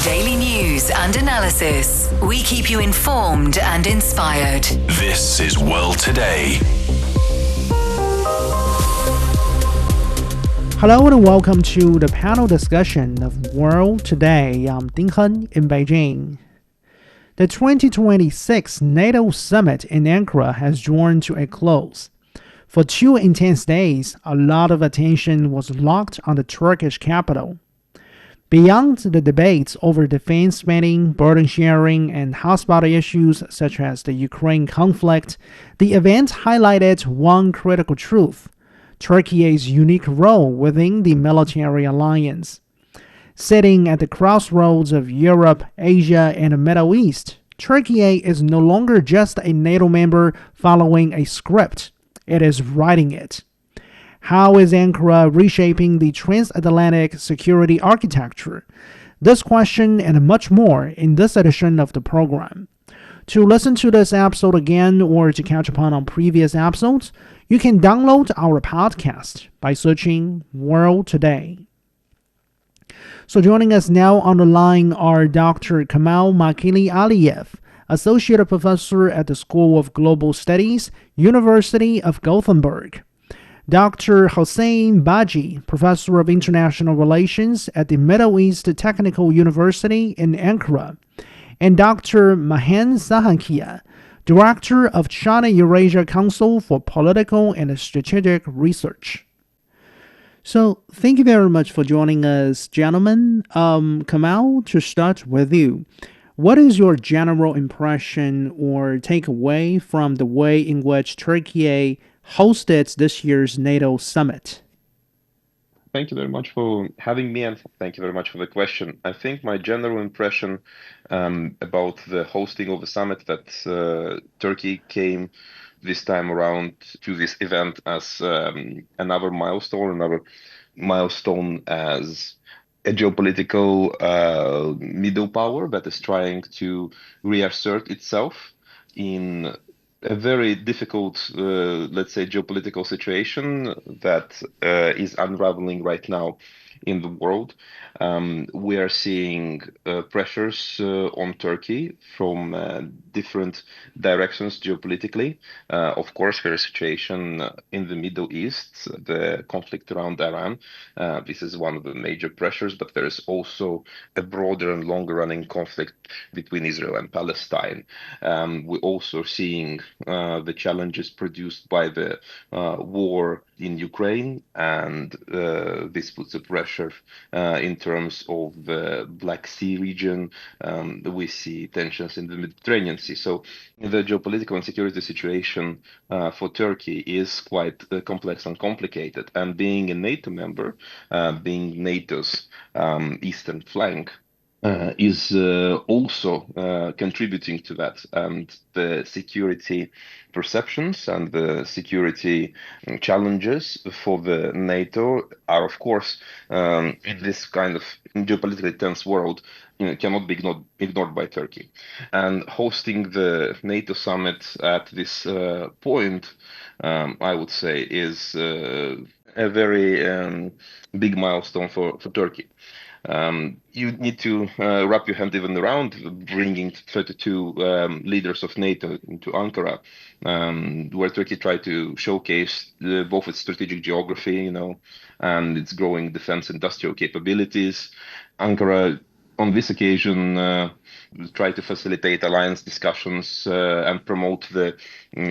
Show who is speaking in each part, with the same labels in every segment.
Speaker 1: Daily news and analysis. We keep you informed and inspired.
Speaker 2: This is World Today.
Speaker 3: Hello and welcome to the panel discussion of World Today. I'm Heng in Beijing. The 2026 NATO Summit in Ankara has drawn to a close. For 2 intense days, a lot of attention was locked on the Turkish capital. Beyond the debates over defense spending, burden sharing, and hotspot issues such as the Ukraine conflict, the event highlighted one critical truth: Turkiye's unique role within the military alliance. Sitting at the crossroads of Europe, Asia, and the Middle East, Turkiye is no longer just a NATO member following a script. It is writing it. How is Ankara reshaping the transatlantic security architecture? This question and much more in this edition of the program. To listen to this episode again or to catch up on previous episodes, you can download our podcast by searching World Today. So joining us now on the line are Dr. Kamal Makili-Aliyev, Associate Professor at the School of Global Studies, University of Gothenburg. Dr. Huseyin Bagci, Professor of International Relations at the Middle East Technical University in Ankara, and Dr. Mher Sahakyan, Director of China-Eurasia Council for Political and Strategic Research. So, thank you very much for joining us, gentlemen. Kamal, to start with you, what is your general impression or takeaway from the way in which Turkey hosted this year's NATO Summit?
Speaker 4: Thank you very much for having me, and thank you very much for the question. I think my general impression about the hosting of the summit that Turkey came this time around to this event as another milestone as a geopolitical middle power that is trying to reassert itself in a very difficult, let's say, geopolitical situation that is unraveling right now in the world. We are seeing pressures on Turkey from different directions geopolitically. Of course, there is a situation in the Middle East, the conflict around Iran. This is one of the major pressures, but there is also a broader and longer-running conflict between Israel and Palestine. We're also seeing the challenges produced by the war in Ukraine, and this puts a pressure in terms of the Black Sea region. We see tensions in the Mediterranean Sea. So the geopolitical and security situation for Turkey is quite complex and complicated. And being a NATO member, being NATO's eastern flank, is also contributing to that. And the security perceptions and the security challenges for the NATO are, of course, in this kind of geopolitically tense world, cannot be ignored by Turkey. And hosting the NATO summit at this point, I would say, is a very big milestone for Turkey. You need to wrap your hand even around bringing 32 leaders of NATO into Ankara, where Turkey tried to showcase both its strategic geography, and its growing defense industrial capabilities. Ankara, on this occasion, try to facilitate alliance discussions and promote the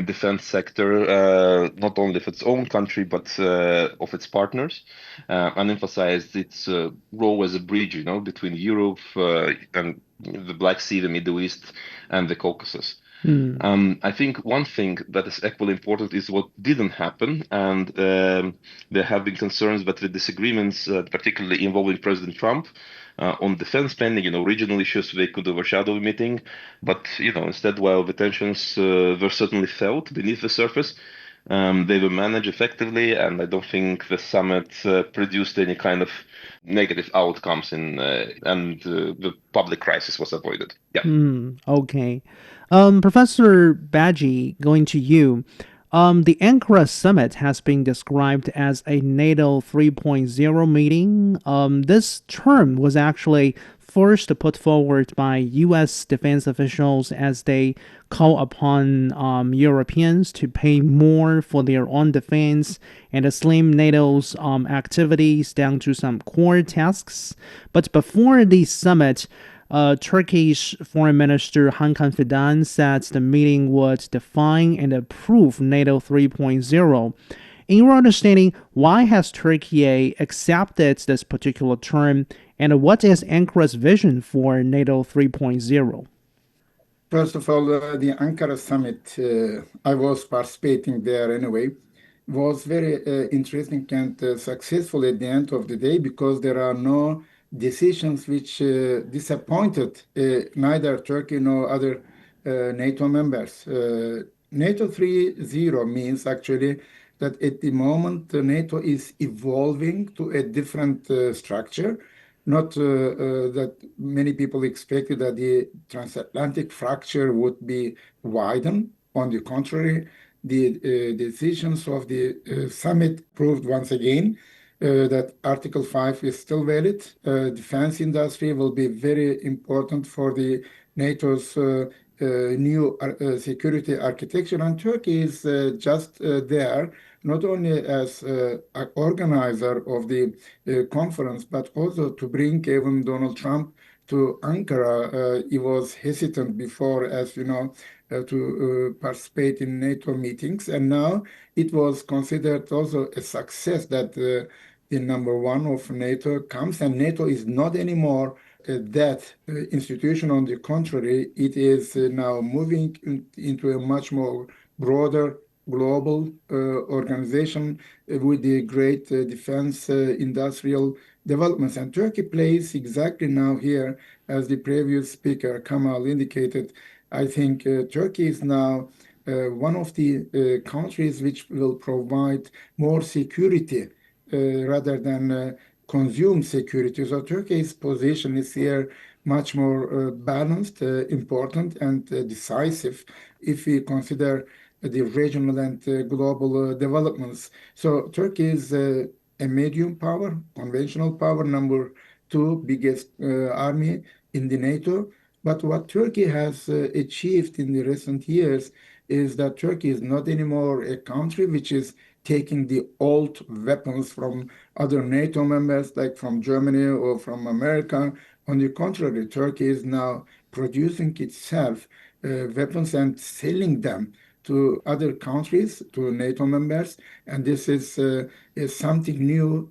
Speaker 4: defense sector, not only of its own country, but of its partners, and emphasize its role as a bridge, between Europe and the Black Sea, the Middle East, and the Caucasus. I think one thing that is equally important is what didn't happen, and there have been concerns that the disagreements, particularly involving President Trump, on defense spending, regional issues, they could overshadow the meeting. But, instead, while the tensions were certainly felt beneath the surface, they were managed effectively, and I don't think the summit produced any kind of negative outcomes, and the public crisis was avoided. Yeah.
Speaker 3: Okay. Professor Bagci, going to you. The Ankara Summit has been described as a NATO 3.0 meeting. This term was actually first put forward by U.S. defense officials as they call upon Europeans to pay more for their own defense and slim NATO's activities down to some core tasks. But before the summit, Turkish Foreign Minister Hakan Fidan said the meeting would define and approve NATO 3.0. In your understanding, why has Turkey accepted this particular term, and what is Ankara's vision for NATO 3.0?
Speaker 5: First of all, the Ankara summit, I was participating there anyway, was very interesting and successful at the end of the day because there are no decisions which disappointed neither Turkey nor other NATO members. NATO 3.0 means actually that at the moment NATO is evolving to a different structure. Not that many people expected that the transatlantic fracture would be widened. On the contrary, the decisions of the summit proved once again that Article 5 is still valid. Defense industry will be very important for the NATO's new security architecture, and Turkey is just there, not only as an organizer of the conference, but also to bring even Donald Trump to Ankara. He was hesitant before, as you know, to participate in NATO meetings, and now it was considered also a success that the number one of NATO comes, and NATO is not anymore that institution. On the contrary, it is now moving into a much more broader global organization with the great defense industrial developments. And Turkey plays exactly now here, as the previous speaker Kamal indicated. I think Turkey is now one of the countries which will provide more security rather than consume security. So Turkey's position is here much more balanced, important, and decisive if we consider the regional and global developments. So Turkey is a medium power, conventional power, number two biggest army in the NATO. But what Turkey has achieved in the recent years is that Turkey is not anymore a country which is taking the old weapons from other NATO members, like from Germany or from America. On the contrary, Turkey is now producing itself weapons and selling them to other countries, to NATO members. And this is something new,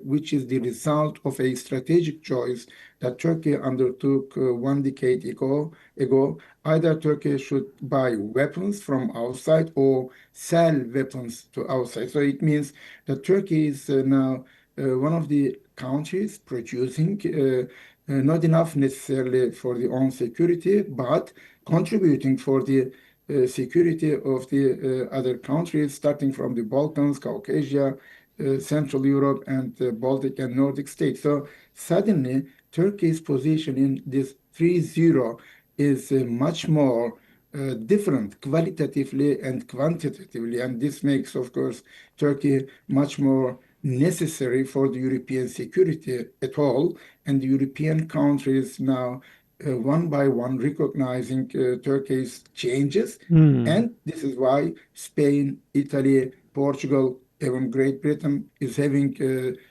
Speaker 5: which is the result of a strategic choice that Turkey undertook 1 decade ago. Either Turkey should buy weapons from outside or sell weapons to outside. So it means that Turkey is now one of the countries producing not enough necessarily for the own security, but contributing for the security of the other countries, starting from the Balkans, Caucasia, Central Europe, and Baltic and Nordic states. So suddenly, Turkey's position in this 3.0 is much more different qualitatively and quantitatively. And this makes, of course, Turkey much more necessary for the European security at all. And the European countries now, one by one, recognizing Turkey's changes. And this is why Spain, Italy, Portugal, even Great Britain is having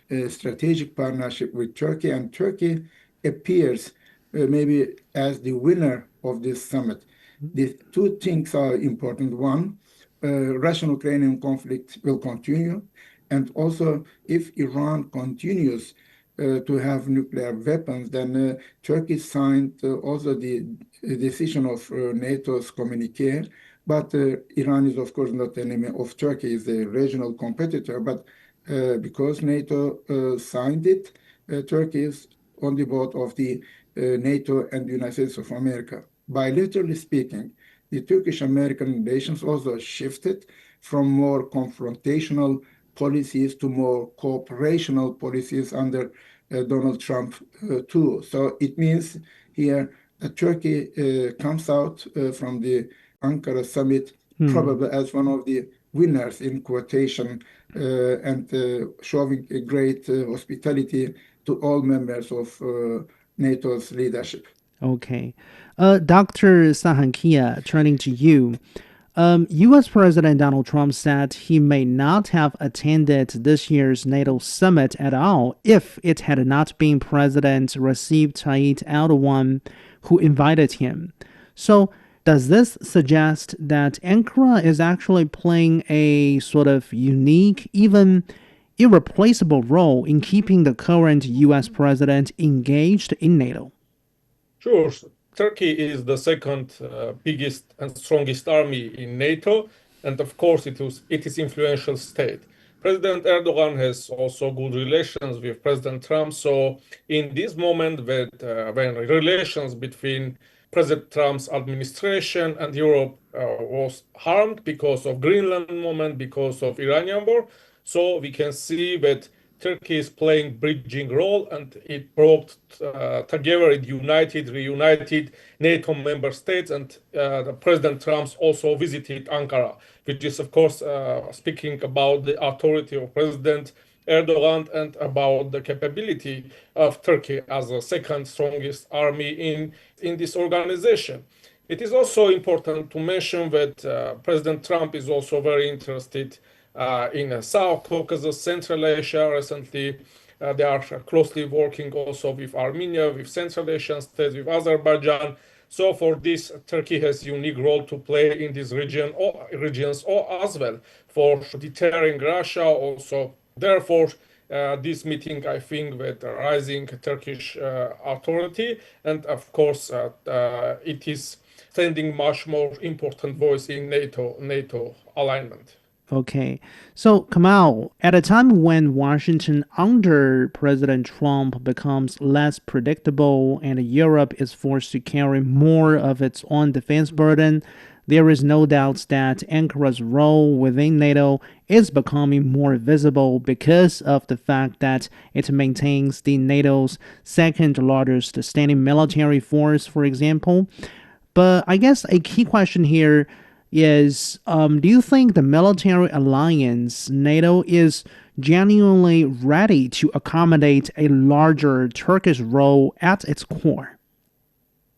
Speaker 5: a strategic partnership with Turkey, and Turkey appears maybe as the winner of this summit. The two things are important. One, Russian-Ukrainian conflict will continue, and also if Iran continues to have nuclear weapons, then Turkey signed also the decision of NATO's communique. But Iran is, of course, not an enemy of Turkey, is a regional competitor. But because NATO signed it, Turkey is on the board of the NATO and the United States of America. Bilaterally speaking, the Turkish-American relations also shifted from more confrontational policies to more cooperational policies under Donald Trump too. So it means here that Turkey comes out from the Ankara summit probably as one of the winners in quotation and showing a great hospitality to all members of NATO's leadership.
Speaker 3: Okay. Dr. Sahakyan, turning to you. U.S. President Donald Trump said he may not have attended this year's NATO summit at all if it had not been President Recep Tayyip Erdogan who invited him. So, does this suggest that Ankara is actually playing a sort of unique, even irreplaceable role in keeping the current U.S. president engaged in NATO?
Speaker 6: Sure. Turkey is the second biggest and strongest army in NATO, and of course, it is influential state. President Erdogan has also good relations with President Trump. So, in this moment, when relations between President Trump's administration and Europe was harmed because of Greenland moment, because of Iranian war, so we can see that Turkey is playing bridging role, and it brought together, it reunited NATO member states, and the President Trump also visited Ankara, which is, of course, speaking about the authority of President Erdogan and about the capability of Turkey as the second strongest army in this organization. It is also important to mention that President Trump is also very interested in South Caucasus, Central Asia. Recently, they are closely working also with Armenia, with Central Asian states, with Azerbaijan. So for this, Turkey has unique role to play in this regions or as well for deterring Russia. Also, therefore, this meeting, I think, that rising Turkish authority, and of course, it is sending much more important voice in NATO alignment.
Speaker 3: Okay. So, Kamal, at a time when Washington under President Trump becomes less predictable and Europe is forced to carry more of its own defense burden, there is no doubt that Ankara's role within NATO is becoming more visible because of the fact that it maintains the NATO's second largest standing military force, for example. But I guess a key question here is do you think the military alliance, NATO, is genuinely ready to accommodate a larger Turkish role at its core?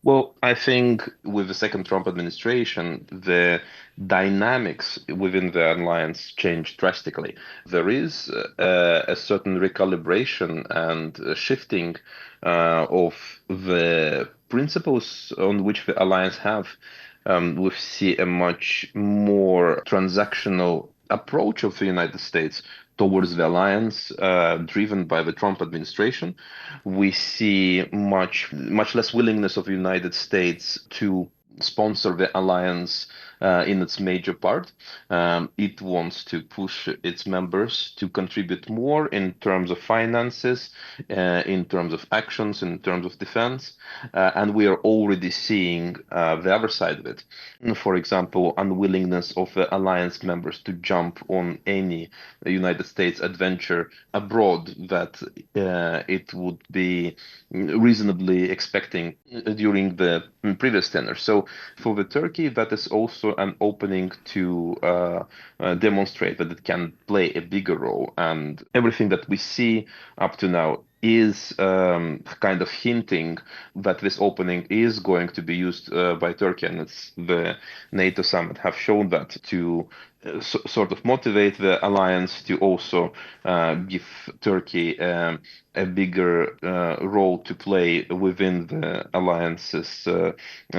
Speaker 4: Well, I think with the second Trump administration, the dynamics within the alliance changed drastically. There is a certain recalibration and shifting of the principles on which the alliance have. We see a much more transactional approach of the United States towards the alliance, driven by the Trump administration. We see much less willingness of the United States to sponsor the alliance in its major part. It wants to push its members to contribute more in terms of finances, in terms of actions, in terms of defense. And we are already seeing the other side of it. For example, unwillingness of the alliance members to jump on any United States adventure abroad that it would be reasonably expecting during the previous tenure. So for the Turkey, that is also an opening to demonstrate that it can play a bigger role. And everything that we see up to now is kind of hinting that this opening is going to be used by Turkey, and it's the NATO summit have shown that to sort of motivate the alliance to also give Turkey a bigger role to play within the alliance's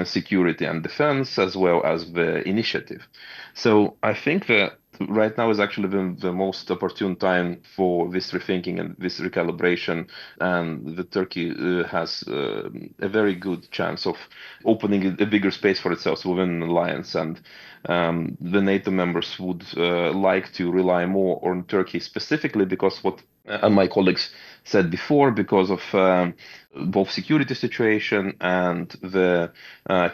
Speaker 4: security and defense, as well as the initiative. So I think that right now is actually the most opportune time for this rethinking and this recalibration, and the Turkey has a very good chance of opening a bigger space for itself within the alliance, and the NATO members would like to rely more on Turkey specifically because what my colleagues said before, because of both security situation and the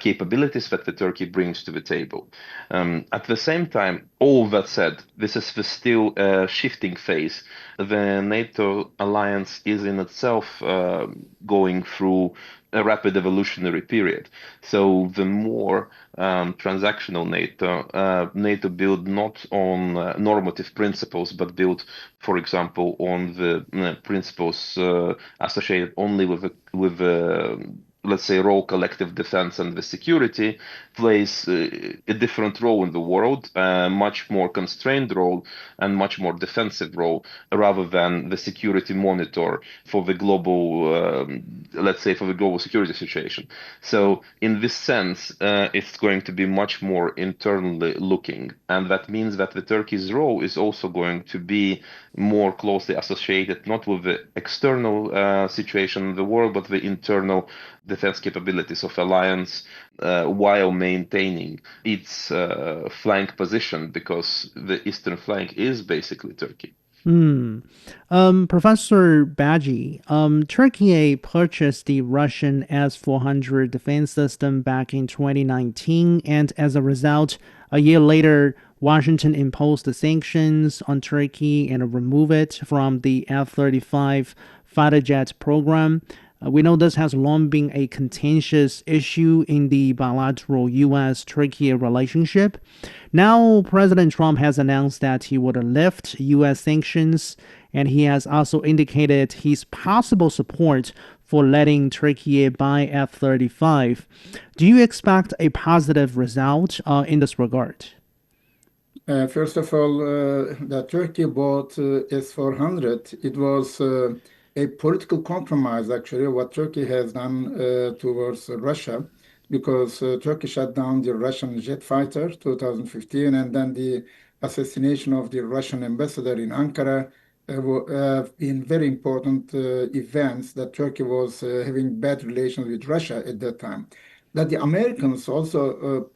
Speaker 4: capabilities that the Turkey brings to the table. At the same time, all that said, this is still a shifting phase. the NATO alliance is in itself going through a rapid evolutionary period. So the more transactional NATO built not on normative principles, but built, for example, on the principles associated only with let's say, role collective defense and the security, plays a different role in the world, a much more constrained role and much more defensive role, rather than the security monitor for the global, let's say, for the global security situation. So in this sense, it's going to be much more internally looking. And that means that the Turkey's role is also going to be more closely associated, not with the external situation in the world, but the internal defense capabilities of alliance while maintaining its flank position, because the eastern flank is basically Turkey.
Speaker 3: Professor Bagci, Turkey purchased the Russian S-400 defense system back in 2019, and as a result, a year later, Washington imposed the sanctions on Turkey and removed it from the F-35 fighter jet program. We know this has long been a contentious issue in the bilateral U.S.-Turkey relationship. Now, President Trump has announced that he would lift U.S. sanctions, and he has also indicated his possible support for letting Turkey buy F-35. Do you expect a positive result in this regard?
Speaker 5: First of all, that Turkey bought S-400. It was a political compromise, actually, what Turkey has done towards Russia, because Turkey shut down the Russian jet fighter 2015, and then the assassination of the Russian ambassador in Ankara have been very important events that Turkey was having bad relations with Russia at that time. That the Americans also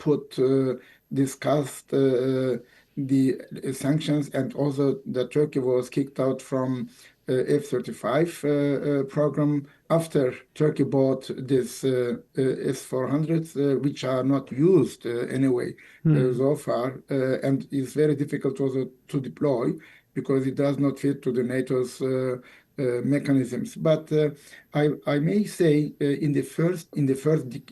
Speaker 5: discussed the sanctions, and also that Turkey was kicked out from F-35 program after Turkey bought this S-400s, which are not used anyway so far, and is very difficult also to deploy because it does not fit to the NATO's mechanisms. But I may say in the first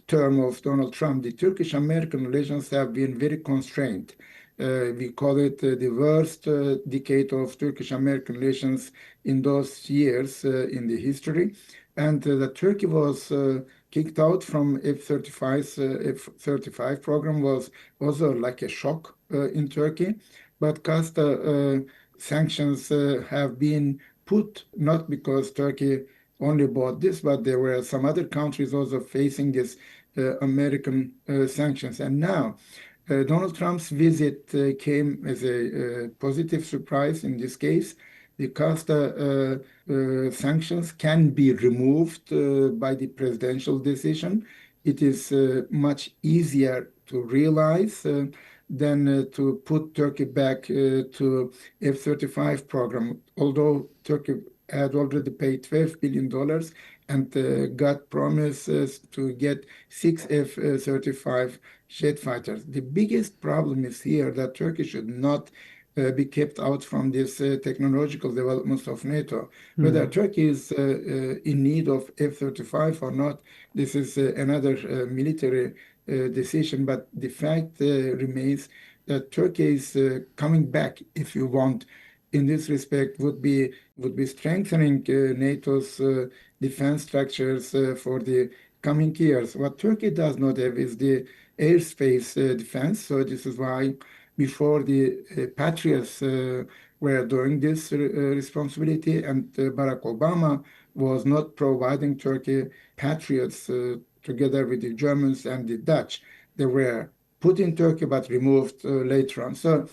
Speaker 5: term of Donald Trump, the Turkish-American relations have been very constrained. We call it the worst decade of Turkish-American relations in those years in the history. And that Turkey was kicked out from F-35 program was also like a shock in Turkey. But sanctions have been put not because Turkey only bought this, but there were some other countries also facing this American sanctions. And now Donald Trump's visit came as a positive surprise in this case, because sanctions can be removed by the presidential decision. It is much easier to realize than to put Turkey back to F-35 program, although Turkey had already paid $12 billion and got promises to get 6 F-35 jet fighters. The biggest problem is here that Turkey should not be kept out from this technological developments of NATO. Whether Turkey is in need of F-35 or not, this is another military decision, but the fact remains that Turkey is coming back, if you want, in this respect, would be strengthening NATO's defense structures for the coming years. What Turkey does not have is the airspace defense. So this is why before the Patriots were doing this responsibility, and Barack Obama was not providing Turkey Patriots together with the Germans and the Dutch. They were put in Turkey but removed later on. So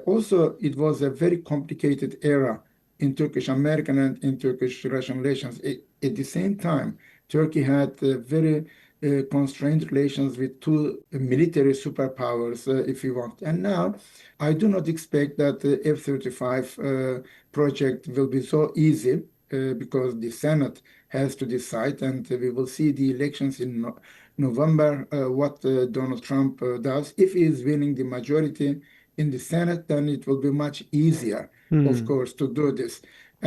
Speaker 5: also it was a very complicated era in Turkish-American and in Turkish-Russian relations. At the same time, Turkey had very constrained relations with two military superpowers, if you want. And now, I do not expect that the F-35 project will be so easy because the Senate has to decide, and we will see the elections in November, what Donald Trump does. If he is winning the majority in the Senate, then it will be much easier, of course, to do this.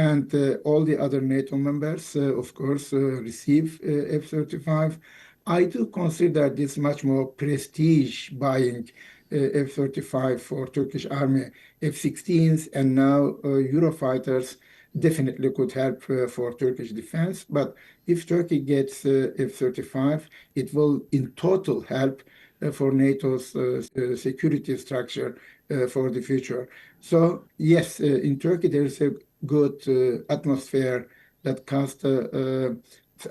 Speaker 5: and all the other NATO members, of course, receive F-35. I do consider this much more prestige buying F-35 for Turkish Army. F-16s and now Eurofighters definitely could help for Turkish defense. But if Turkey gets F-35, it will in total help for NATO's security structure for the future. So yes, in Turkey there is a good atmosphere that cost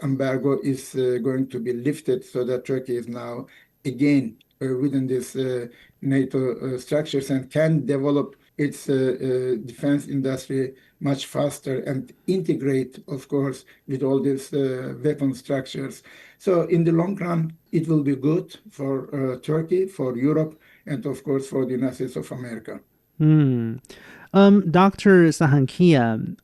Speaker 5: embargo is going to be lifted, so that Turkey is now again within this NATO structures and can develop its defense industry much faster and integrate, of course, with all these weapon structures. So in the long run, it will be good for Turkey, for Europe, and of course for the United States of America.
Speaker 3: Dr. Sahakyan,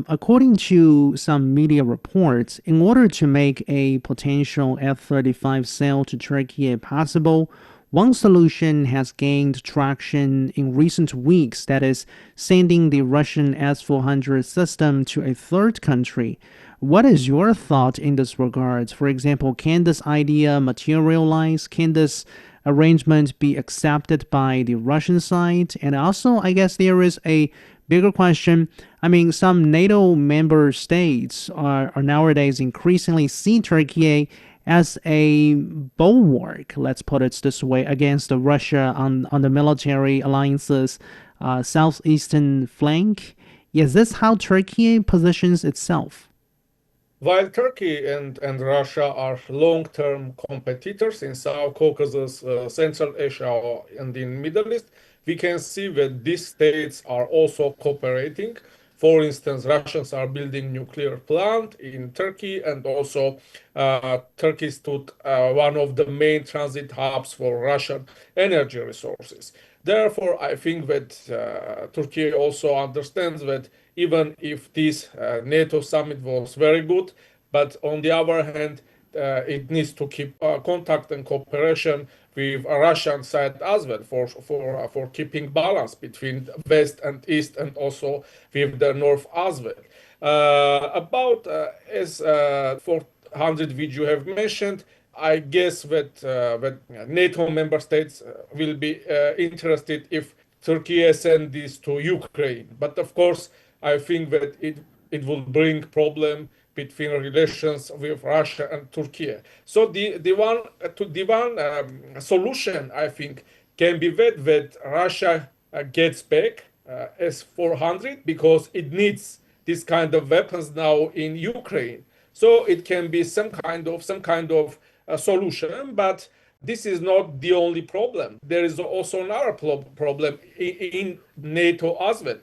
Speaker 3: according to some media reports, in order to make a potential F-35 sale to Turkey possible, one solution has gained traction in recent weeks, that is, sending the Russian S-400 system to a third country. What is your thought in this regard? For example, can this idea materialize? Can this arrangement be accepted by the Russian side? And also, I guess there is a bigger question. I mean, some NATO member states are nowadays increasingly see Turkey as a bulwark, let's put it this way, against Russia on the military alliance's southeastern flank. Is this how Turkey positions itself?
Speaker 6: While Turkey and Russia are long-term competitors in South Caucasus, Central Asia, and in Middle East, we can see that these states are also cooperating. For instance, Russians are building nuclear plant in Turkey, and also Turkey stood one of the main transit hubs for Russian energy resources. Therefore, I think that Turkey also understands that even if this NATO summit was very good, but on the other hand, it needs to keep contact and cooperation with Russian side as well for keeping balance between West and East, and also with the North as well. About S-400 which you have mentioned, I guess that NATO member states will be interested if Turkey send this to Ukraine. But of course, I think that it will bring problem between relations with Russia and Turkey. So the one solution, I think, can be that Russia gets back S-400 because it needs this kind of weapons now in Ukraine. So it can be some kind of solution, but this is not the only problem. There is also another problem in NATO as well,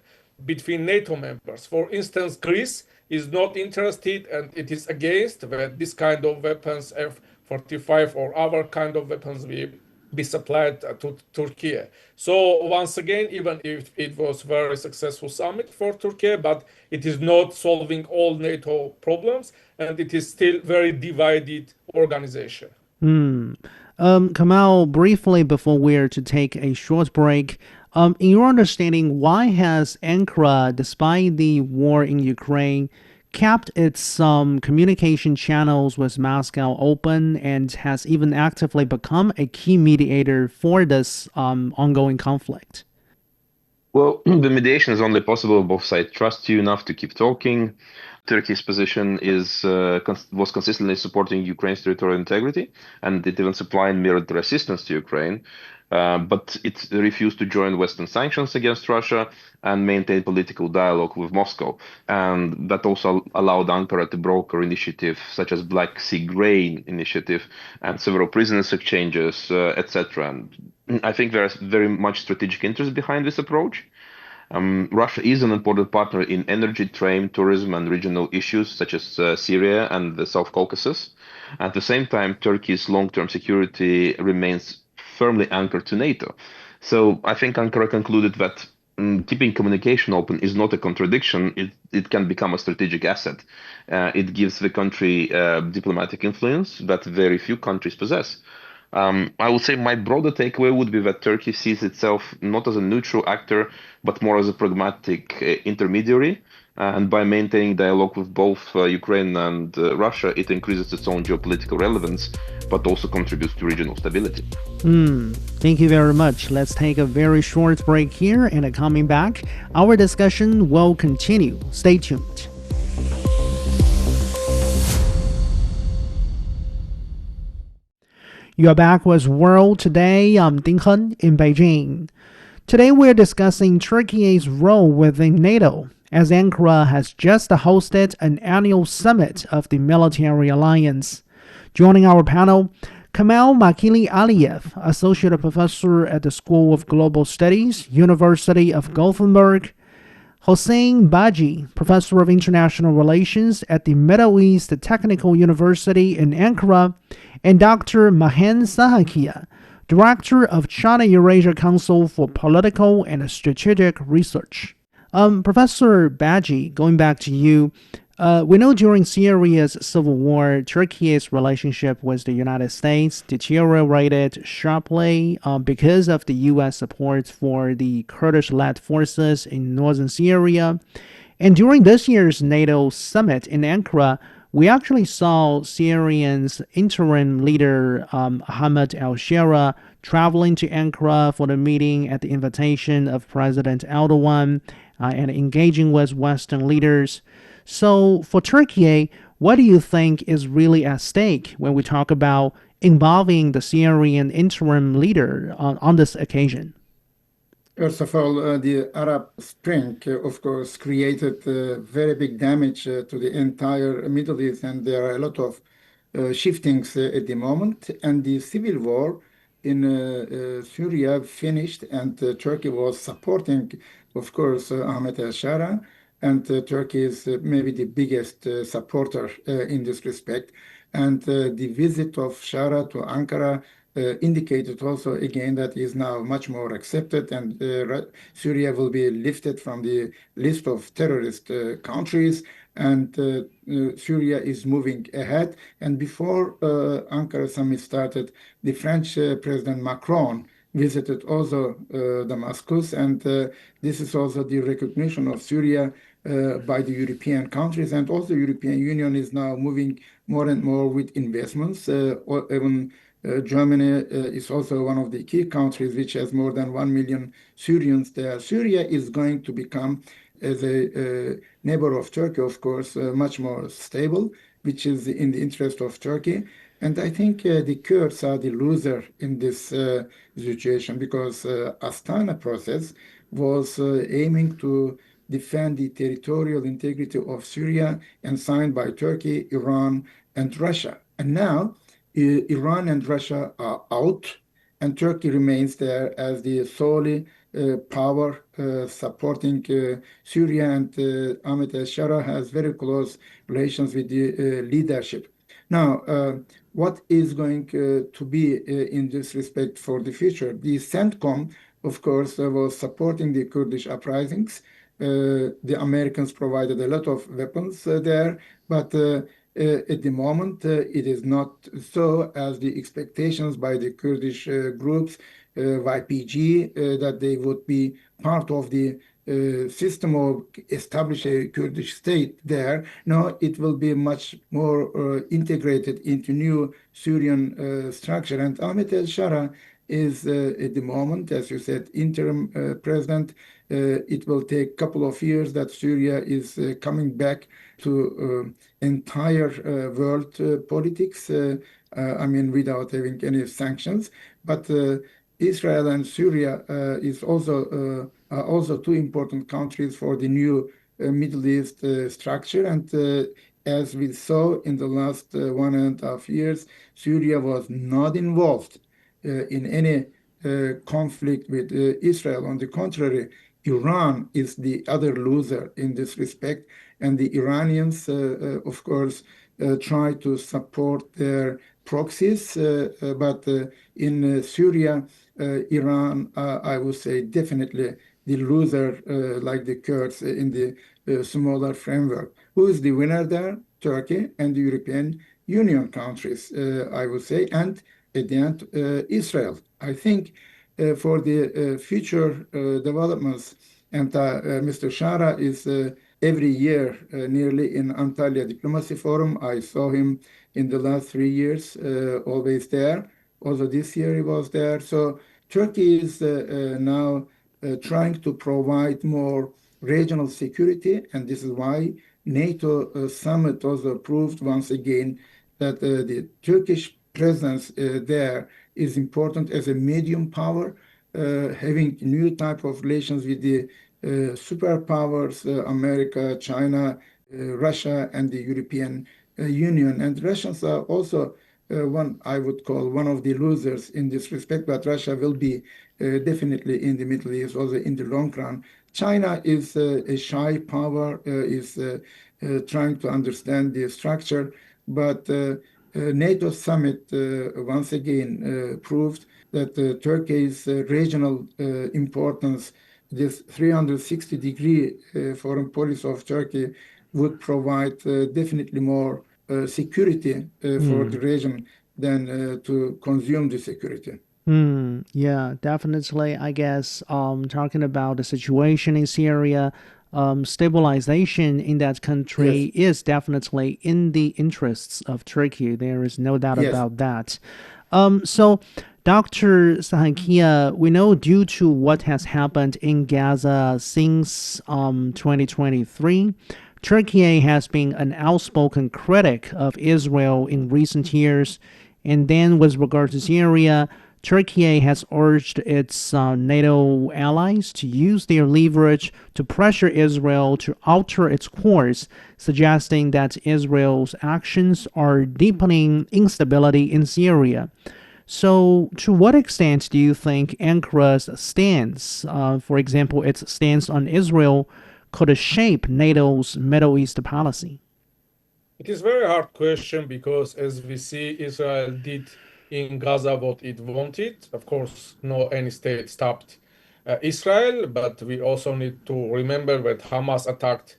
Speaker 6: between NATO members. For instance, Greece is not interested, and it is against that this kind of weapons, F-45 or other kind of weapons, will be supplied to Turkey. So once again, even if it was very successful summit for Turkey, but it is not solving all NATO problems, and it is still very divided organization.
Speaker 3: Kamal, briefly before we're to take a short break, in your understanding, why has Ankara, despite the war in Ukraine, kept its communication channels with Moscow open and has even actively become a key mediator for this ongoing conflict?
Speaker 4: Well, the mediation is only possible if both sides trust you enough to keep talking. Turkey's position was consistently supporting Ukraine's territorial integrity, and it even supplying military assistance to Ukraine. But it refused to join Western sanctions against Russia and maintain political dialogue with Moscow. And that also allowed Ankara to broker initiatives such as Black Sea Grain Initiative and several prisoners exchanges, etc. And I think there's very much strategic interest behind this approach. Russia is an important partner in energy, trade, tourism, and regional issues such as Syria and the South Caucasus. At the same time, Turkey's long-term security remains firmly anchored to NATO. So I think Ankara concluded that keeping communication open is not a contradiction. It can become a strategic asset. It gives the country diplomatic influence that very few countries possess. I would say my broader takeaway would be that Turkey sees itself not as a neutral actor, but more as a pragmatic intermediary. And by maintaining dialogue with both Ukraine and Russia, it increases its own geopolitical relevance, but also contributes to regional stability.
Speaker 3: Thank you very much. Let's take a very short break here, and coming back, our discussion will continue. Stay tuned. You are back with World Today. I'm Heng in Beijing. Today we're discussing Turkey's role within NATO, as Ankara has just hosted an annual summit of the military alliance. Joining our panel, Kamal Makili-Aliyev, Associate Professor at the School of Global Studies, University of Gothenburg, Huseyin Bagci, Professor of International Relations at the Middle East Technical University in Ankara, and Dr. Mher Sahakyan, Director of China-Eurasia Council for Political and Strategic Research. Professor Bagci, going back to you, we know during Syria's civil war, Turkey's relationship with the United States deteriorated sharply because of the U.S. support for the Kurdish-led forces in northern Syria. And during this year's NATO summit in Ankara, we actually saw Syrian's interim leader, Ahmed al-Shara, traveling to Ankara for the meeting at the invitation of President Erdogan and engaging with Western leaders. So for Turkey, what do you think is really at stake when we talk about involving the Syrian interim leader on this occasion?
Speaker 5: First of all, the Arab Spring, of course, created very big damage to the entire Middle East, and there are a lot of shiftings at the moment. And the civil war in Syria finished, and Turkey was supporting, of course, Ahmed al-Shara, and Turkey is maybe the biggest supporter in this respect. And the visit of Shara to Ankara indicated also again that is now much more accepted, and Syria will be lifted from the list of terrorist countries, and Syria is moving ahead. And before Ankara summit started, the French President Macron visited also Damascus, and this is also the recognition of Syria by the European countries, and also European Union is now moving more and more with investments. Even Germany is also one of the key countries which has more than 1 million Syrians there. Syria is going to become, as a neighbor of Turkey, of course, much more stable, which is in the interest of Turkey. And I think the Kurds are the loser in this situation, because Astana process was aiming to defend the territorial integrity of Syria and signed by Turkey, Iran, and Russia. And now Iran and Russia are out, and Turkey remains there as the solely power supporting Syria, and Ahmed al-Shara has very close relations with the leadership. Now, what is going to be in this respect for the future? The CENTCOM, of course, was supporting the Kurdish uprisings. The Americans provided a lot of weapons there, but at the moment, it is not so, as the expectations by the Kurdish groups, YPG, that they would be part of the system of establish a Kurdish state there. No, it will be much more integrated into new Syrian structure. And Ahmed al-Shara is at the moment, as you said, interim president. It will take a couple of years that Syria is coming back to entire world politics, I mean, without having any sanctions. But Israel and Syria are also two important countries for the new Middle East structure. And as we saw in the last 1.5 years, Syria was not involved in any conflict with Israel. On the contrary, Iran is the other loser in this respect. And the Iranians, of course, try to support their proxies. But in Syria, Iran, I would say, definitely the loser, like the Kurds in the smaller framework. Who is the winner there? Turkey and the European Union countries, I would say, and at the end, Israel. I think for the future developments, and Mr. Shara is every year, nearly in Antalya Diplomacy Forum. I saw him in the last 3 years, always there. Also this year he was there. So Turkey is now trying to provide more regional security, and this is why NATO summit also proved once again that the Turkish presence there is important as a medium power, having new type of relations with the superpowers, America, China, Russia, and the European Union. And Russians are also I would call one of the losers in this respect, but Russia will be definitely in the Middle East, also in the long run. China is a shy power, is trying to understand the structure, but NATO summit once again proved that Turkey's regional importance, this 360-degree foreign policy of Turkey would provide definitely more security for the region than to consume the security.
Speaker 3: Yeah, definitely. I guess talking about the situation in Syria, stabilization in that country is definitely in the interests of Turkey. There is no doubt about that. So, Dr. Sahakyan, we know due to what has happened in Gaza since 2023, Turkey has been an outspoken critic of Israel in recent years. And then with regard to Syria, Turkey has urged its NATO allies to use their leverage to pressure Israel to alter its course, suggesting that Israel's actions are deepening instability in Syria. So, to what extent do you think Ankara's stance, for example, its stance on Israel, could shape NATO's Middle East policy?
Speaker 6: It is a very hard question because, as we see, Israel did in Gaza what it wanted. Of course, no any state stopped Israel, but we also need to remember that Hamas attacked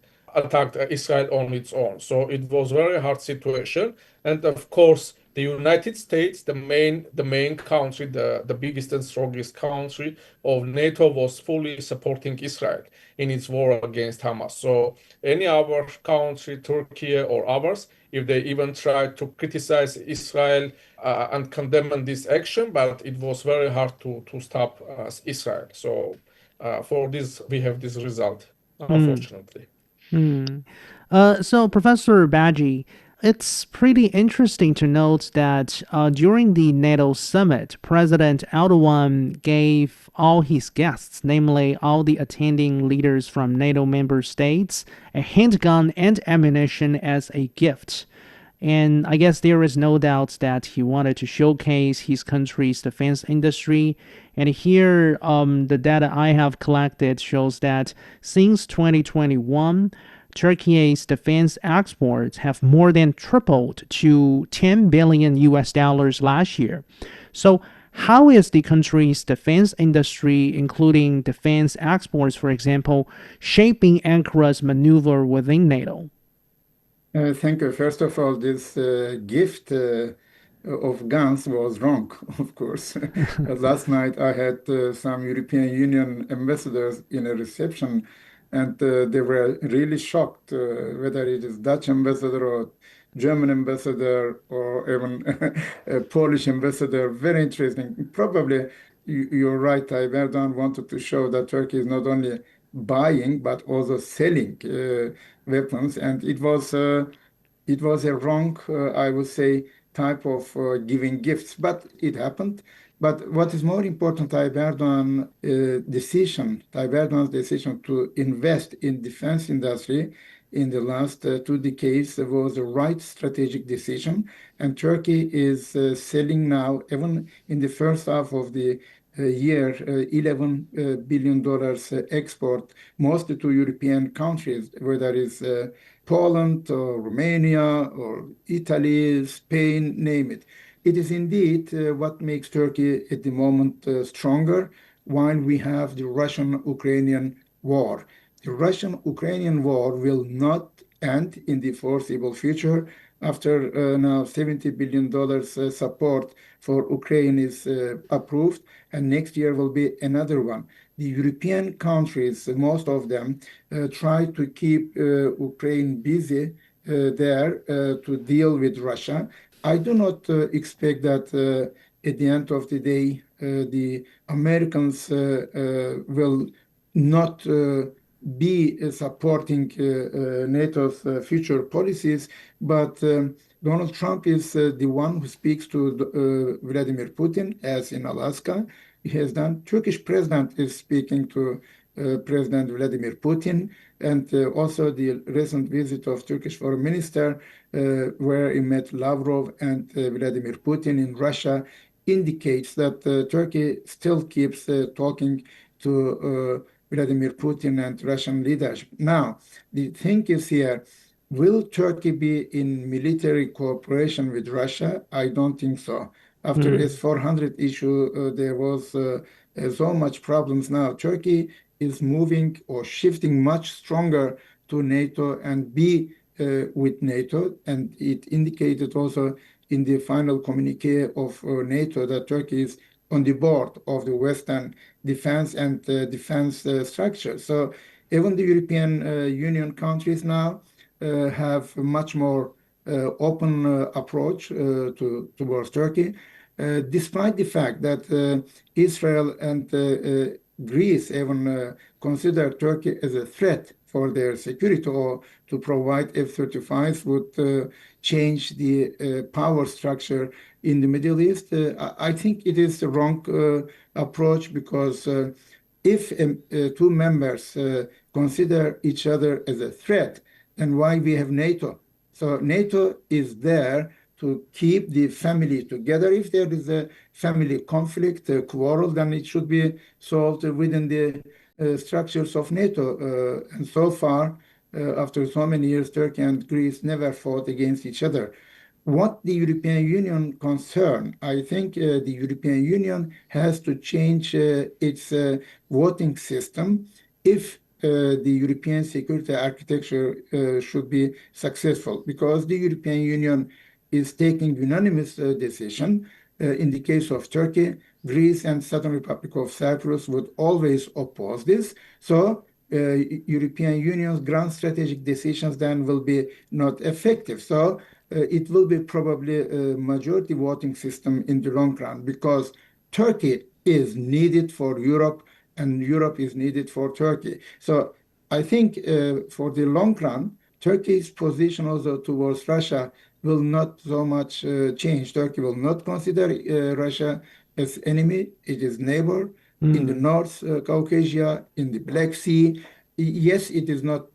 Speaker 6: Israel on its own. So it was a very hard situation. And of course, the United States, the main country, the biggest and strongest country of NATO, was fully supporting Israel in its war against Hamas. So any other country, Turkey or others, if they even try to criticize Israel and condemn this action, but it was very hard to stop Israel. So for this, we have this result, unfortunately.
Speaker 3: So, Professor Bagci, it's pretty interesting to note that during the NATO summit, President Erdogan gave all his guests, namely all the attending leaders from NATO member states, a handgun and ammunition as a gift. And I guess there is no doubt that he wanted to showcase his country's defense industry. And here, the data I have collected shows that since 2021, Turkey's defense exports have more than tripled to 10 billion US dollars last year. So, how is the country's defense industry, including defense exports, for example, shaping Ankara's maneuver within NATO?
Speaker 5: Thank you. First of all, this gift of guns was wrong, of course. Last night I had some European Union ambassadors in a reception, and they were really shocked, whether it is Dutch ambassador or German ambassador or even a Polish ambassador. Very interesting. Probably you're right, Tayyip Erdogan wanted to show that Turkey is not only buying but also selling weapons, and it was a wrong, I would say, type of giving gifts, but it happened. But what is more important, Tayyip Erdogan's decision to invest in defense industry in the last 2 decades was the right strategic decision. And Turkey is selling now, even in the first half of the year, $11 billion export, mostly to European countries, whether it's Poland or Romania or Italy, Spain, name it. It is indeed what makes Turkey at the moment stronger while we have the Russian-Ukrainian war. The Russian-Ukrainian war will not end in the foreseeable future. after now $70 billion support for Ukraine is approved, and next year will be another one. The European countries, most of them, try to keep Ukraine busy there to deal with Russia. I do not expect that at the end of the day, the Americans will not be supporting NATO's future policies, but Donald Trump is the one who speaks to Vladimir Putin, as in Alaska he has done. Turkish president is speaking to President Vladimir Putin, and also the recent visit of Turkish foreign minister, where he met Lavrov and Vladimir Putin in Russia, indicates that Turkey still keeps talking to Vladimir Putin and Russian leadership. Now, the thing is here, will Turkey be in military cooperation with Russia? I don't think so. After S-400 issue, there was so much problems. Now, Turkey is moving or shifting much stronger to NATO and be with NATO. And it indicated also in the final communique of NATO that Turkey is on the board of the Western defense and defense structure. So even the European Union countries now have a much more open approach towards Turkey, despite the fact that Israel and Greece even consider Turkey as a threat for their security, or to provide F-35s would change the power structure in the Middle East. I think it is the wrong approach, because if two members consider each other as a threat, then why we have NATO? So NATO is there to keep the family together. If there is a family conflict, a quarrel, then it should be solved within the structures of NATO. And so far, after so many years, Turkey and Greece never fought against each other. What the European Union concern, I think the European Union has to change its voting system if the European security architecture should be successful, because the European Union is taking unanimous decision. In the case of Turkey, Greece and Southern Republic of Cyprus would always oppose this. So European Union's grand strategic decisions then will be not effective. So it will be probably a majority voting system in the long run, because Turkey is needed for Europe and Europe is needed for Turkey. So I think for the long run, Turkey's position also towards Russia will not so much change. Turkey will not consider Russia as enemy. It is neighbor in the North Caucasia, in the Black Sea. Yes, it is not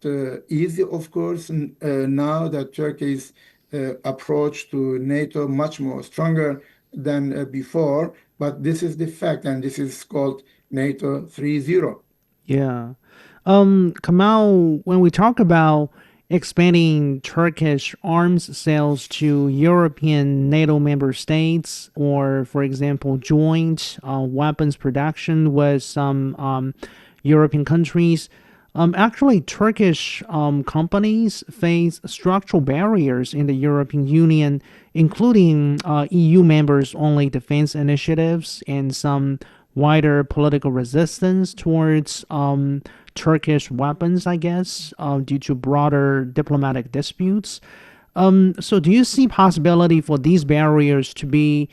Speaker 5: easy, of course, now that Turkey's approach to NATO much more stronger than before, but this is the fact, and this is called NATO 3.0.
Speaker 3: Yeah. Kamal, when we talk about expanding Turkish arms sales to European NATO member states, or, for example, joint weapons production with some European countries, actually, Turkish companies face structural barriers in the European Union, including EU members-only defense initiatives and some wider political resistance towards Turkish weapons, I guess, due to broader diplomatic disputes. So do you see possibility for these barriers to be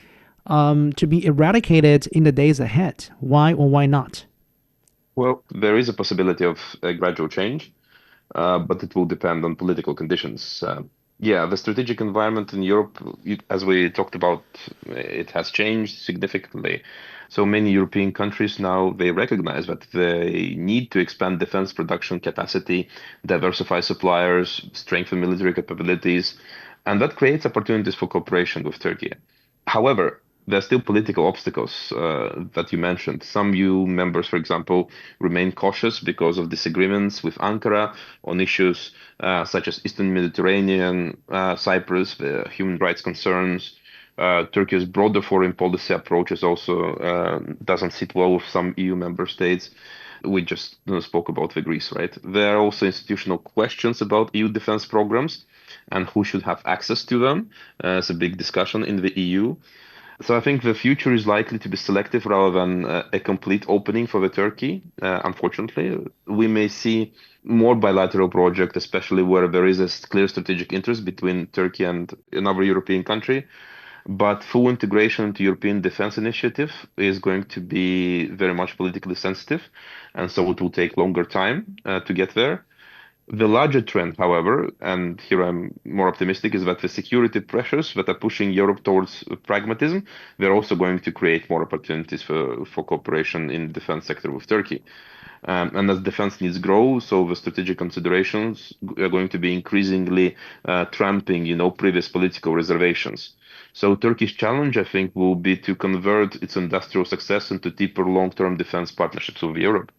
Speaker 3: eradicated in the days ahead? Why or why not?
Speaker 4: Well, there is a possibility of a gradual change, but it will depend on political conditions. The strategic environment in Europe, as we talked about, it has changed significantly. So many European countries now, they recognize that they need to expand defense production capacity, diversify suppliers, strengthen military capabilities, and that creates opportunities for cooperation with Turkey. However, there are still political obstacles that you mentioned. Some EU members, for example, remain cautious because of disagreements with Ankara on issues such as Eastern Mediterranean, Cyprus, the human rights concerns. Turkey's broader foreign policy approaches also doesn't sit well with some EU member states. We just spoke about the Greece, right? There are also institutional questions about EU defense programs, and who should have access to them. It's a big discussion in the EU. So I think the future is likely to be selective rather than a complete opening for the Turkey. Unfortunately, we may see more bilateral projects, especially where there is a clear strategic interest between Turkey and another European country. But full integration into European Defense Initiative is going to be very much politically sensitive, and so it will take longer time to get there. The larger trend, however, and here I'm more optimistic, is that the security pressures that are pushing Europe towards pragmatism, they're also going to create more opportunities for cooperation in the defense sector with Turkey. And as defense needs grow, so the strategic considerations are going to be increasingly trumping, previous political reservations. So Turkish challenge, I think, will be to convert its industrial success into deeper long-term defense partnerships with Europe.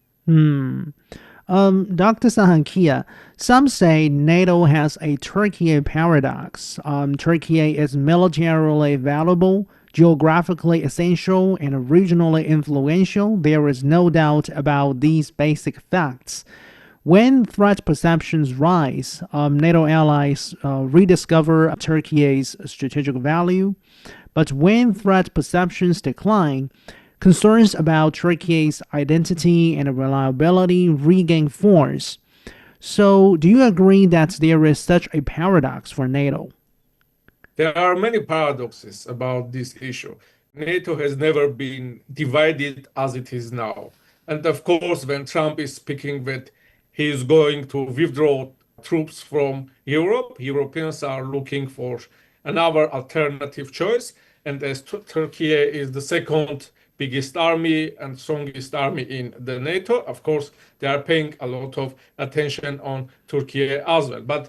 Speaker 3: Dr. Sahakyan, some say NATO has a Turkiye paradox. Turkey is militarily valuable, geographically essential, and regionally influential. There is no doubt about these basic facts. When threat perceptions rise, NATO allies rediscover Turkey's strategic value. But when threat perceptions decline, concerns about Turkey's identity and reliability regain force. So, do you agree that there is such a paradox for NATO?
Speaker 6: There are many paradoxes about this issue. NATO has never been divided as it is now. And of course, when Trump is speaking that he is going to withdraw troops from Europe, Europeans are looking for another alternative choice. And as Turkey is the second biggest army and strongest army in the NATO, of course, they are paying a lot of attention on Turkey as well. But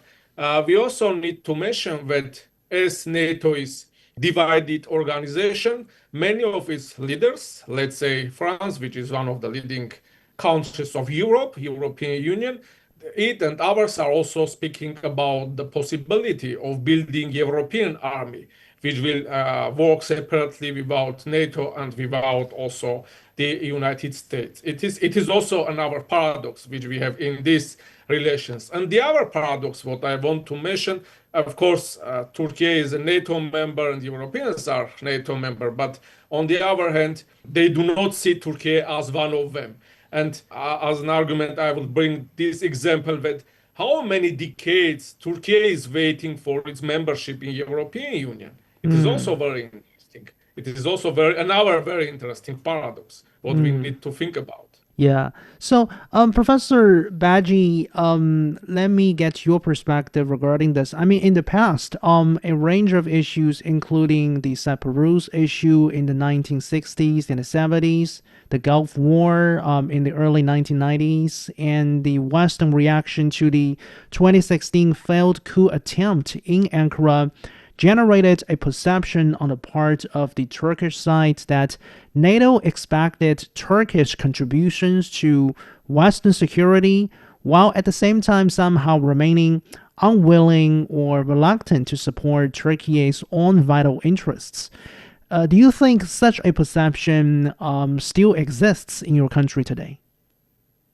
Speaker 6: we also need to mention that as NATO is divided organization, many of its leaders, let's say France, which is one of the leading countries of Europe, European Union, it and others are also speaking about the possibility of building European army, which will work separately without NATO and without also the United States. It is also another paradox which we have in these relations. And the other paradox, what I want to mention, of course, Turkey is a NATO member and Europeans are NATO member, but on the other hand, they do not see Turkey as one of them. And as an argument, I will bring this example that how many decades Turkey is waiting for its membership in European Union. It is also very interesting. It is also another very interesting paradox, what we need to think about.
Speaker 3: Yeah. So, Professor Bagci, let me get your perspective regarding this. I mean, in the past, a range of issues, including the Cyprus issue in the 1960s and the 70s, the Gulf War in the early 1990s, and the Western reaction to the 2016 failed coup attempt in Ankara, generated a perception on the part of the Turkish side that NATO expected Turkish contributions to Western security, while at the same time somehow remaining unwilling or reluctant to support Turkey's own vital interests. Do you think such a perception still exists in your country today?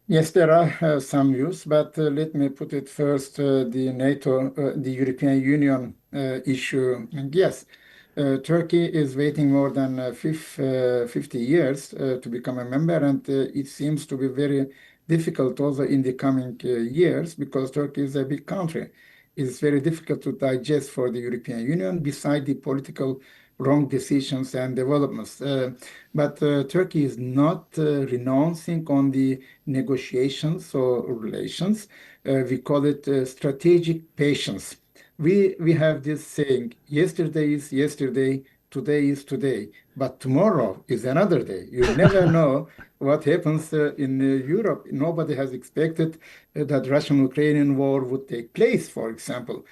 Speaker 5: Yes, there are some views, but let me put it first, the NATO, the European Union issue. And yes, Turkey is waiting more than 50 years to become a member, and it seems to be very difficult also in the coming years because Turkey is a big country. It's very difficult to digest for the European Union beside the political wrong decisions and developments. But Turkey is not renouncing on the negotiations or relations. We call it strategic patience. We have this saying, yesterday is yesterday, today is today, but tomorrow is another day. You never know what happens in Europe. Nobody has expected that Russian-Ukrainian war would take place, for example.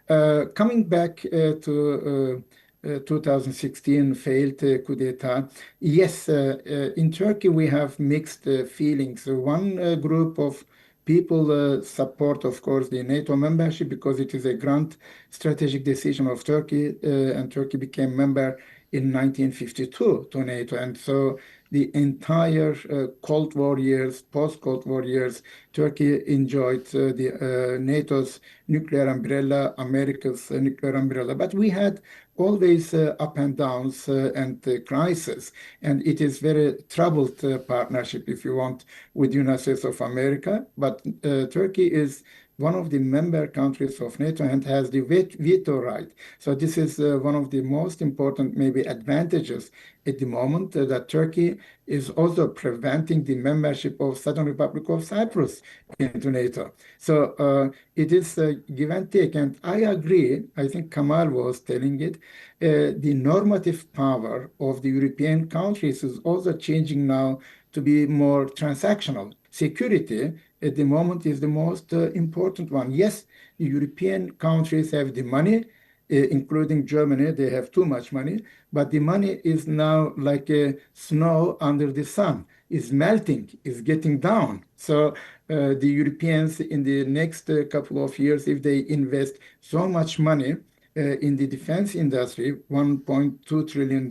Speaker 5: Coming back to 2016 failed coup d'etat. Yes, in Turkey we have mixed feelings. One group of people support, of course, the NATO membership because it is a grand strategic decision of Turkey, and Turkey became member in 1952 to NATO. And so the entire Cold War years, post-Cold War years, Turkey enjoyed the NATO's nuclear umbrella, America's nuclear umbrella. But we had always up and downs and crisis. And it is very troubled partnership, if you want, with the United States of America. But Turkey is one of the member countries of NATO and has the veto right. So this is one of the most important maybe advantages at the moment that Turkey is also preventing the membership of Southern Republic of Cyprus into NATO. So it is a give and take. And I agree, I think Kamal was telling it, the normative power of the European countries is also changing now to be more transactional. Security at the moment is the most important one. Yes, the European countries have the money, including Germany, they have too much money, but the money is now like snow under the sun. Is melting, is getting down. So the Europeans in the next couple of years, if they invest so much money in the defense industry, $1.2 trillion,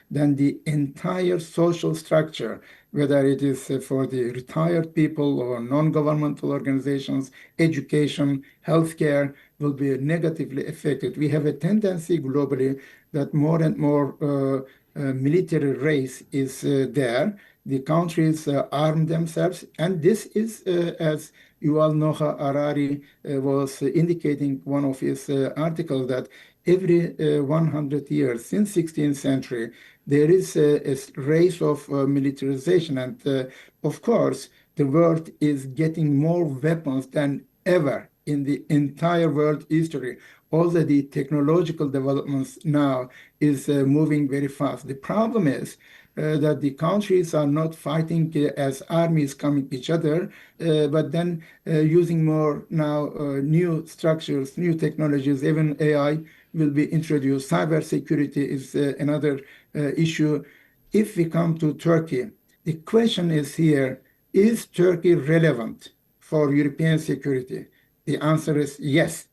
Speaker 5: then the entire social structure, whether it is for the retired people or non-governmental organizations, education, healthcare, will be negatively affected. We have a tendency globally that more and more military race is there. The countries arm themselves, and this is, as Yuval Noah Harari was indicating one of his articles, that every 100 years since 16th century, there is a race of militarization. And of course, the world is getting more weapons than ever in the entire world history. All the technological developments now is moving very fast. The problem is that the countries are not fighting as armies coming each other, but then using more now new structures, new technologies, even AI will be introduced. Cybersecurity is another issue. If we come to Turkey, the question is here, is Turkey relevant for European security? The answer is yes.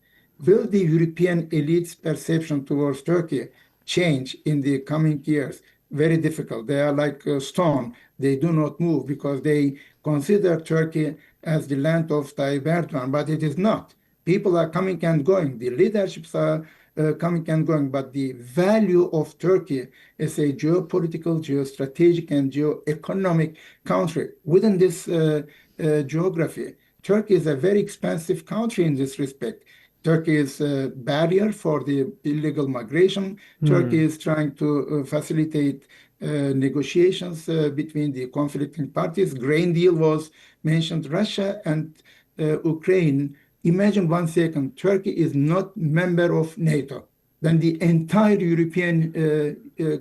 Speaker 5: Will the European elite's perception towards Turkey change in the coming years? Very difficult. They are like stone. They do not move because they consider Turkey as the land of Tayyip Erdogan, but it is not. People are coming and going. The leaderships are coming and going, but the value of Turkey as a geopolitical, geostrategic, and geoeconomic country within this geography, Turkey is a very expensive country in this respect. Turkey is a barrier for the illegal migration. Turkey is trying to facilitate negotiations between the conflicting parties. Grain deal was mentioned, Russia and Ukraine. Imagine 1 second, Turkey is not member of NATO. Then the entire European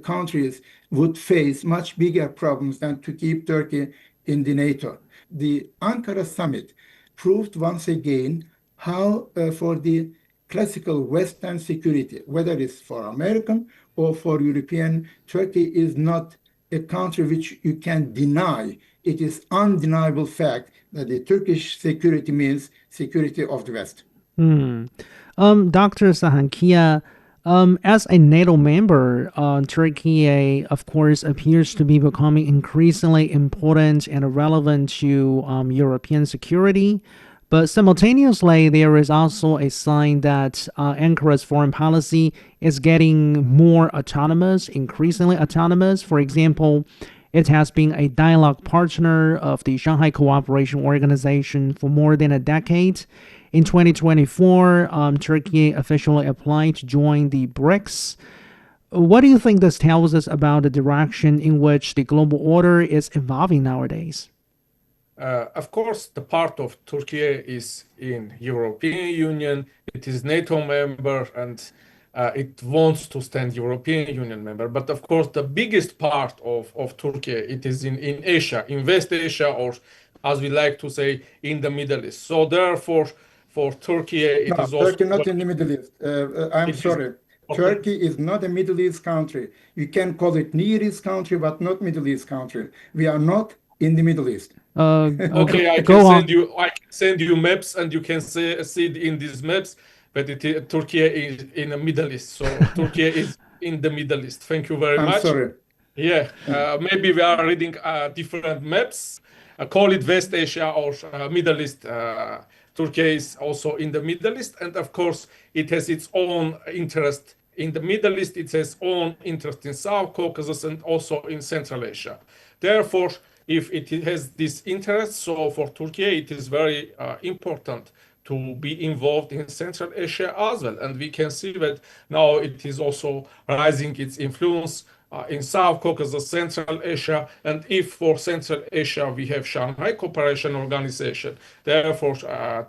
Speaker 5: countries would face much bigger problems than to keep Turkey in the NATO. The Ankara Summit proved once again how for the classical Western security, whether it's for American or for European, Turkey is not a country which you can deny. It is undeniable fact that the Turkish security means security of the West.
Speaker 3: Dr. Sahakyan, as a NATO member, Turkey, of course, appears to be becoming increasingly important and relevant to European security. But simultaneously, there is also a sign that Ankara's foreign policy is getting more autonomous, increasingly autonomous. For example, it has been a dialogue partner of the Shanghai Cooperation Organization for more than a decade. In 2024, Turkey officially applied to join the BRICS. What do you think this tells us about the direction in which the global order is evolving nowadays?
Speaker 6: Of course, the part of Turkey is in European Union. It is NATO member, and it wants to stand European Union member. But of course, the biggest part of Turkey, it is in Asia, in West Asia, or as we like to say, in the Middle East. So therefore, for Turkey, it is also...
Speaker 5: Turkey not in the Middle East. I'm sorry. Okay. Turkey is not a Middle East country. You can call it Near East country, but not Middle East country. We are not in the Middle East.
Speaker 6: Okay, I can send you maps, and you can see it in these maps. But Turkey is in the Middle East, so Turkey is in the Middle East. Thank you very much.
Speaker 5: I'm sorry.
Speaker 6: Yeah, maybe we are reading different maps. Call it West Asia or Middle East. Turkey is also in the Middle East, and of course, it has its own interest in the Middle East. It has own interest in South Caucasus and also in Central Asia. Therefore, if it has this interest, so for Turkey, it is very important to be involved in Central Asia as well. And we can see that now it is also rising its influence in South Caucasus, Central Asia, and if for Central Asia we have Shanghai Cooperation Organization, therefore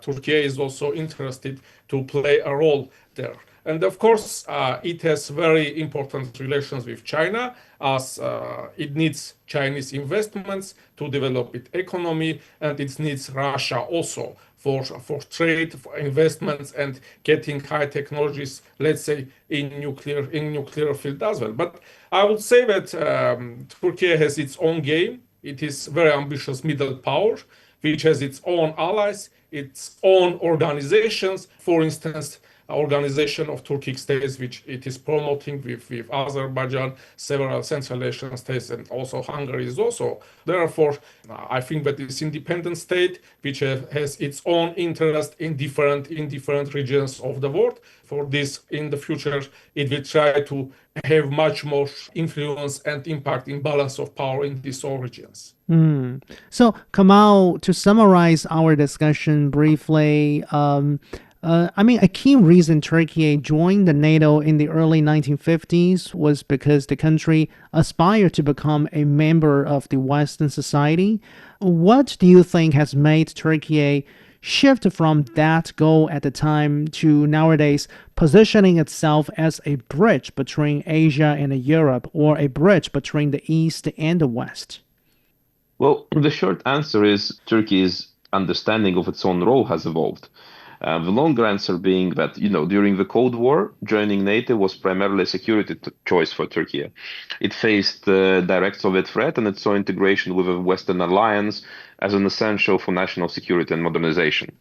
Speaker 6: Turkey is also interested to play a role there. And of course, it has very important relations with China as it needs Chinese investments to develop its economy, and it needs Russia also for trade, for investments, and getting high technologies, let's say, in nuclear field as well. But I would say that Turkey has its own game. It is very ambitious middle power, which has its own allies, its own organizations. For instance, organization of Turkic states, which it is promoting with Azerbaijan, several Central Asian states, and also Hungary is also. Therefore, I think that this independent state, which has its own interest in different regions of the world, for this in the future, it will try to have much more influence and impact in balance of power in these all regions.
Speaker 3: So, Kamal, to summarize our discussion briefly, a key reason Turkey joined the NATO in the early 1950s was because the country aspired to become a member of the Western society. What do you think has made Turkey shift from that goal at the time to nowadays positioning itself as a bridge between Asia and Europe, or a bridge between the East and the West?
Speaker 4: Well, the short answer is Turkey's understanding of its own role has evolved. The longer answer being that, during the Cold War, joining NATO was primarily a security choice for Turkey. It faced the direct Soviet threat, and it saw integration with a Western alliance as an essential for national security and modernization.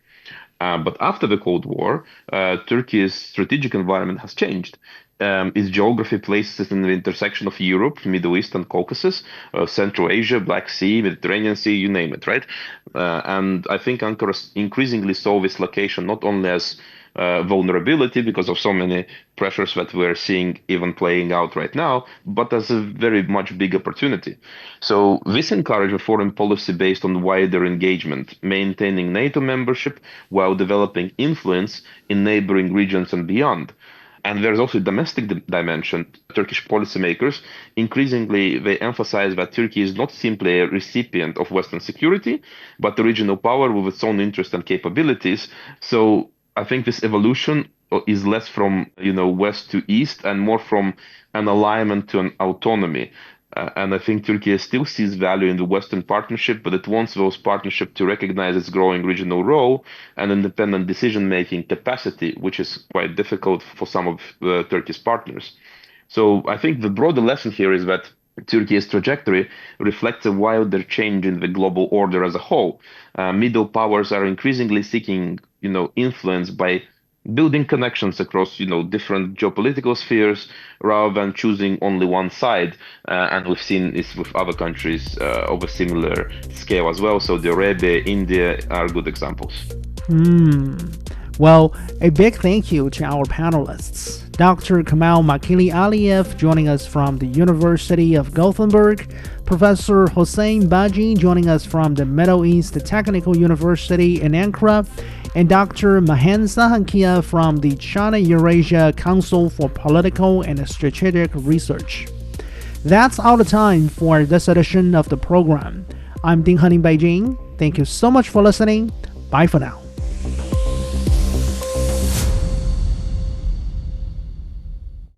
Speaker 4: But after the Cold War, Turkey's strategic environment has changed. Its geography places it in the intersection of Europe, Middle East, and Caucasus, Central Asia, Black Sea, Mediterranean Sea, you name it, right? And I think Ankara increasingly saw this location not only as vulnerability because of so many pressures that we're seeing even playing out right now, but as a very much big opportunity. So this encouraged a foreign policy based on wider engagement, maintaining NATO membership while developing influence in neighboring regions and beyond. And there's also a domestic dimension. Turkish policymakers, increasingly, they emphasize that Turkey is not simply a recipient of Western security, but a regional power with its own interests and capabilities. So I think this evolution is less from, west to east and more from an alignment to an autonomy. And I think Turkey still sees value in the Western partnership, but it wants those partnerships to recognize its growing regional role and independent decision-making capacity, which is quite difficult for some of Turkey's partners. So I think the broader lesson here is that Turkey's trajectory reflects a wider change in the global order as a whole. Middle powers are increasingly seeking, influence by building connections across, different geopolitical spheres rather than choosing only one side. And we've seen this with other countries of a similar scale as well. Saudi Arabia, India are good examples.
Speaker 3: Well, a big thank you to our panelists. Dr. Kamal Makili-Aliyev joining us from the University of Gothenburg, Professor Huseyin Bagci joining us from the Middle East Technical University in Ankara, and Dr. Mher Sahakyan from the China-Eurasia Council for Political and Strategic Research. That's all the time for this edition of the program. I'm Heng in Beijing. Thank you so much for listening. Bye for now.